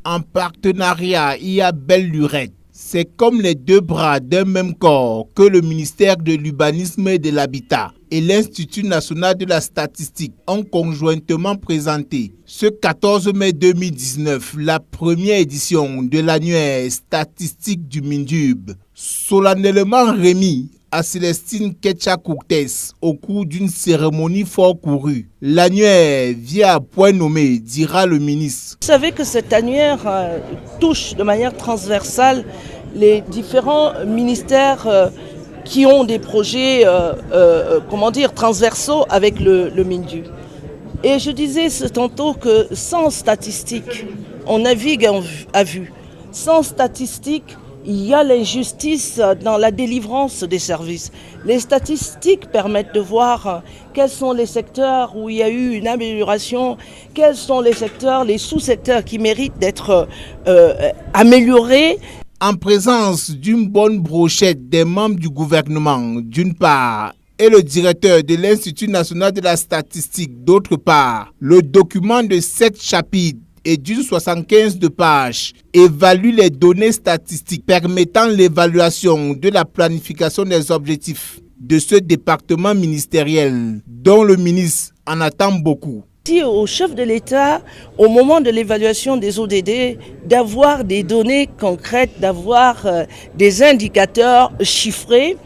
En partenariat, il y a belle lurette. C'est comme les deux bras d'un même corps que le ministère de l'Urbanisme et de l'Habitat et l'Institut national de la statistique ont conjointement présenté ce 14 mai 2019 la première édition de l'annuaire statistique du MINDUB, solennellement remis à Célestine Ketcha-Courtès au cours d'une cérémonie fort courue. L'annuaire vient à point nommé, dira le ministre. Vous savez que cet annuaire touche de manière transversale les différents ministères qui ont des projets transversaux avec le MINDU. Et je disais tantôt que sans statistiques, on navigue à vue. Sans statistiques, il y a l'injustice dans la délivrance des services. Les statistiques permettent de voir quels sont les secteurs où il y a eu une amélioration, quels sont les secteurs, les sous-secteurs qui méritent d'être améliorés. En présence d'une bonne brochette des membres du gouvernement, d'une part, et le directeur de l'Institut national de la statistique, d'autre part, le document de 7 chapitres et d'une 75 de pages évalue les données statistiques permettant l'évaluation de la planification des objectifs de ce département ministériel dont le ministre en attend beaucoup. Au chef de l'État, au moment de l'évaluation des ODD, d'avoir des données concrètes, d'avoir des indicateurs chiffrés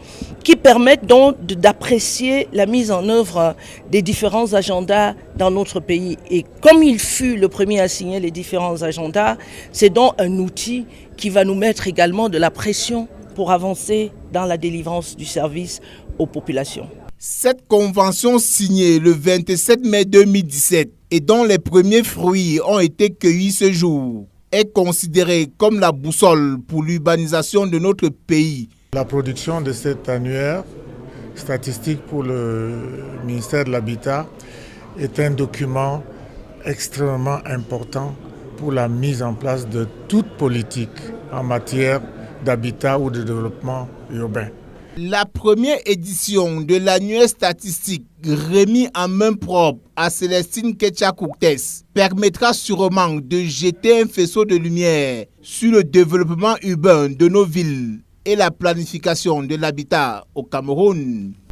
qui permettent donc d'apprécier la mise en œuvre des différents agendas dans notre pays. Et comme il fut le premier à signer les différents agendas, c'est donc un outil qui va nous mettre également de la pression pour avancer dans la délivrance du service aux populations. Cette convention signée le 27 mai 2017 et dont les premiers fruits ont été cueillis ce jour est considérée comme la boussole pour l'urbanisation de notre pays. La production de cet annuaire statistique pour le ministère de l'Habitat est un document extrêmement important pour la mise en place de toute politique en matière d'habitat ou de développement urbain. La première édition de l'annuaire statistique remis en main propre à Célestine Ketcha-Courtès permettra sûrement de jeter un faisceau de lumière sur le développement urbain de nos villes et la planification de l'habitat au Cameroun.